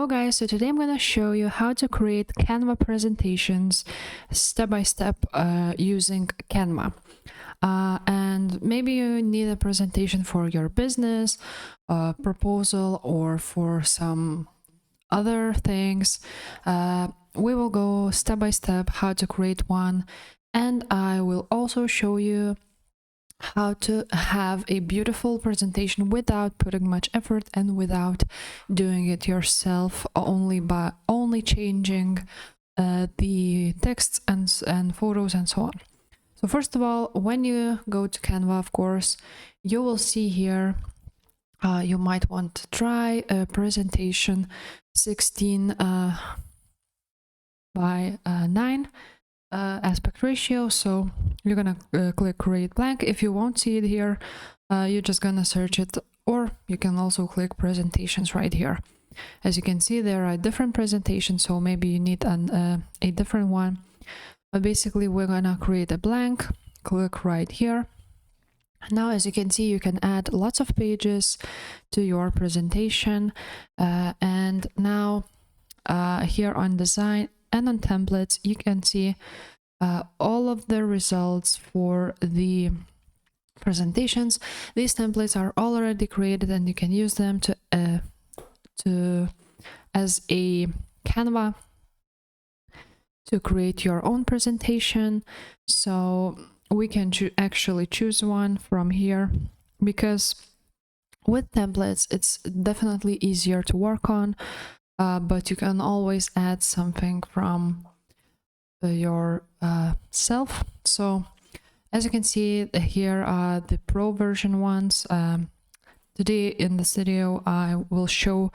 Hello guys, so today I'm going to show you how to create Canva presentations step by step using Canva. And maybe you need a presentation for your business, proposal, or for some other things. We will go step by step how to create one, and I will also show you how to have a beautiful presentation without putting much effort and without doing it yourself, only changing the texts and photos and so on. So first of all, when you go to Canva, of course, you will see here you might want to try a presentation 16 by 9 aspect ratio. So you're gonna click create blank. If you won't see it here, you're just gonna search it, or you can also click presentations right here. As you can see, there are different presentations, so maybe you need a different one, but basically we're gonna create a blank. Click right here. Now, as you can see, you can add lots of pages to your presentation, and now here on design and on templates, you can see all of the results for the presentations. These templates are already created, and you can use them to as a Canva to create your own presentation. So we can actually choose one from here, because with templates it's definitely easier to work on. But you can always add something from your self. So as you can see, here are the pro version ones. Today in this video I will show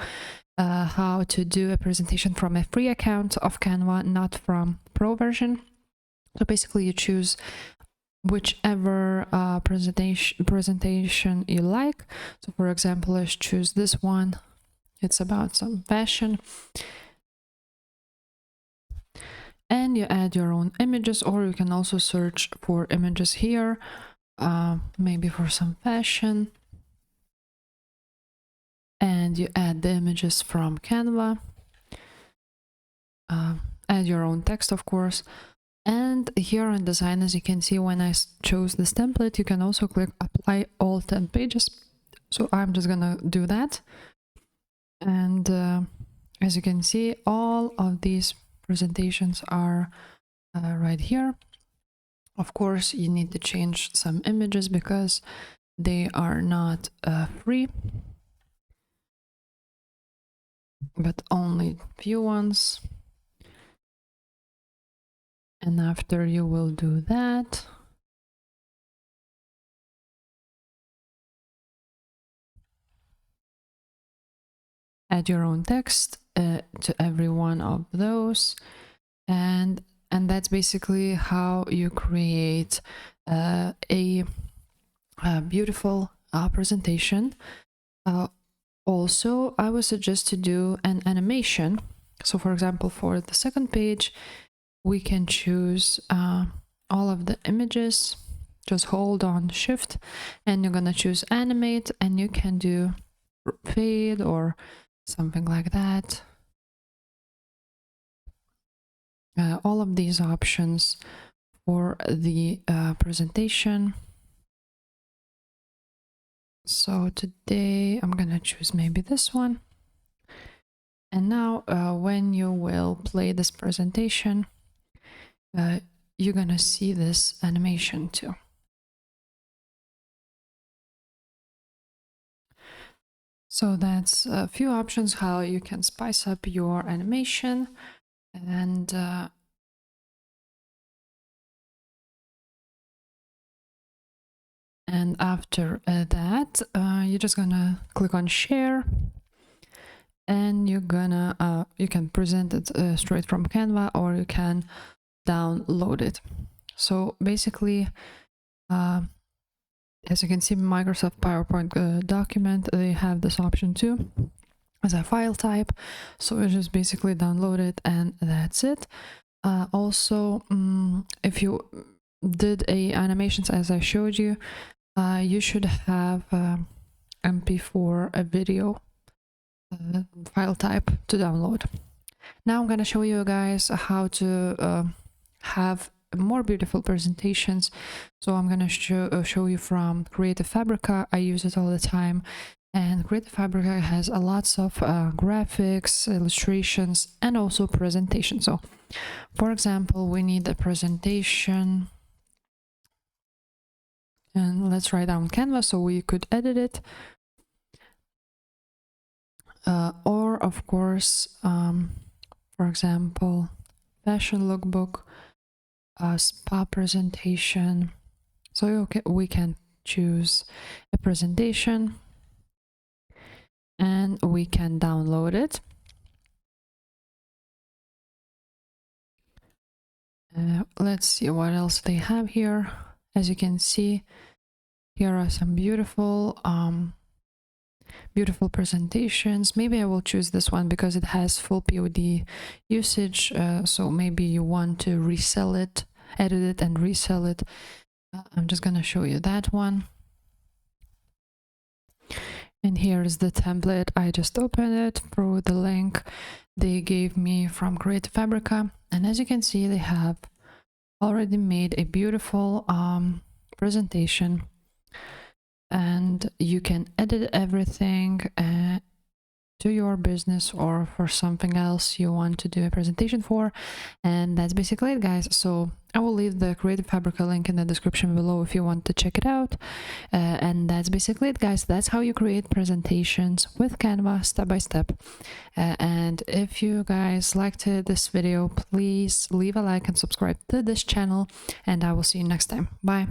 how to do a presentation from a free account of Canva, not from pro version. So basically you choose whichever presentation you like. So for example, let's choose this one. It's about some fashion, and you add your own images, or you can also search for images here, maybe for some fashion, and you add the images from Canva. Add your own text, of course. And here on design, as you can see, when I chose this template, you can also click apply all 10 pages. So I'm just gonna do that. And as you can see, all of these presentations are right here. Of course, you need to change some images because they are not free, but only few ones. And after you will do that, add your own text to every one of those, and that's basically how you create a beautiful presentation. Also, I would suggest to do an animation. So for example, for the second page, we can choose all of the images. Just hold on shift and you're gonna choose animate, and you can do fade or something like that. All of these options for the presentation. So today I'm gonna choose maybe this one. And now when you will play this presentation, you're gonna see this animation too. So that's a few options how you can spice up your animation. And after that, you're just gonna click on share, and you're gonna you can present it straight from Canva, or you can download it. So basically, as you can see, Microsoft PowerPoint document, they have this option too as a file type. So you just basically download it, and that's it. Also, if you did animations as I showed you, you should have MP4 a video file type to download. Now I'm gonna show you guys how to have more beautiful presentations. So I'm gonna show you from Creative Fabrica. I use it all the time, and Creative Fabrica has a lots of graphics, illustrations, and also presentation. So for example, we need a presentation, and let's write down Canva so we could edit it. Or of course, for example, fashion lookbook, spa presentation. So we can choose a presentation and we can download it. Let's see what else they have here. As you can see, here are some beautiful beautiful presentations. Maybe I will choose this one because it has full POD usage, so maybe you want to resell it, edit it and resell it. I'm just gonna show you that one. And here is the template. I just opened it through the link they gave me from Creative Fabrica, and as you can see, they have already made a beautiful presentation, and you can edit everything to your business or for something else you want to do a presentation for. And that's basically it, guys. So I will leave the Creative Fabrica link in the description below if you want to check it out. And that's basically it, guys. That's how you create presentations with Canva step by step. And if you guys liked this video, please leave a like and subscribe to this channel, and I will see you next time. Bye.